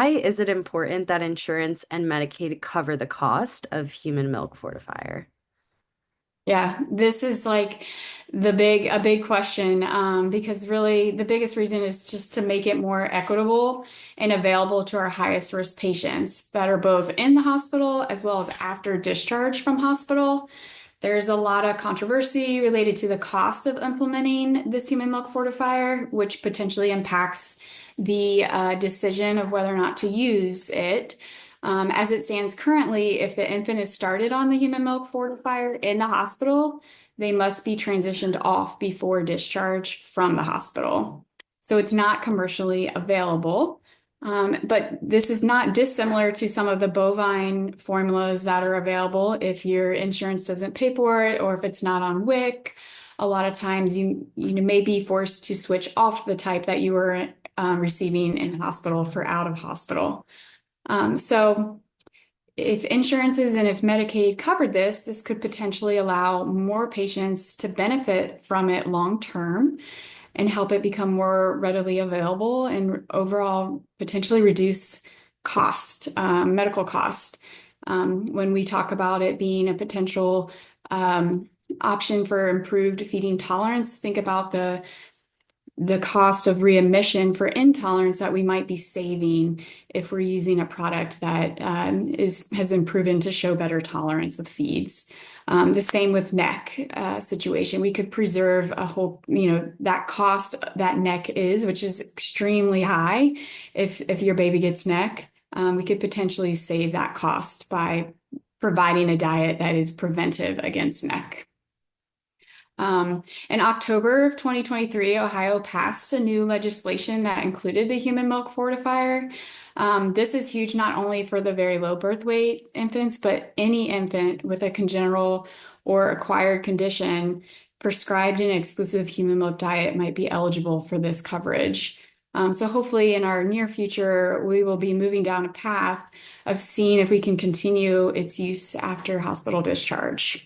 why is it important that insurance and Medicaid cover the cost of human milk fortifier? Yeah, this is like a big question, because really the biggest reason is just to make it more equitable and available to our highest risk patients that are both in the hospital as well as after discharge from hospital. There's a lot of controversy related to the cost of implementing this human milk fortifier, which potentially impacts the decision of whether or not to use it. As it stands currently, if the infant is started on the human milk fortifier in the hospital, they must be transitioned off before discharge from the hospital. So it's not commercially available. But this is not dissimilar to some of the bovine formulas that are available if your insurance doesn't pay for it or if it's not on WIC. A lot of times you may be forced to switch off the type that you were receiving in the hospital for out of hospital. So if insurances and if Medicaid covered this, this could potentially allow more patients to benefit from it long term and help it become more readily available and overall potentially reduce cost, medical cost. When we talk about it being a potential option for improved feeding tolerance, think about the cost of readmission for intolerance that we might be saving if we're using a product that has been proven to show better tolerance with feeds. The same with neck situation. We could preserve a whole, that cost that neck is, which is extremely high. If your baby gets neck, we could potentially save that cost by providing a diet that is preventive against neck. In October of 2023, Ohio passed a new legislation that included the human milk fortifier. This is huge not only for the very low birth weight infants, but any infant with a congenital or acquired condition prescribed an exclusive human milk diet might be eligible for this coverage. So hopefully in our near future, we will be moving down a path of seeing if we can continue its use after hospital discharge.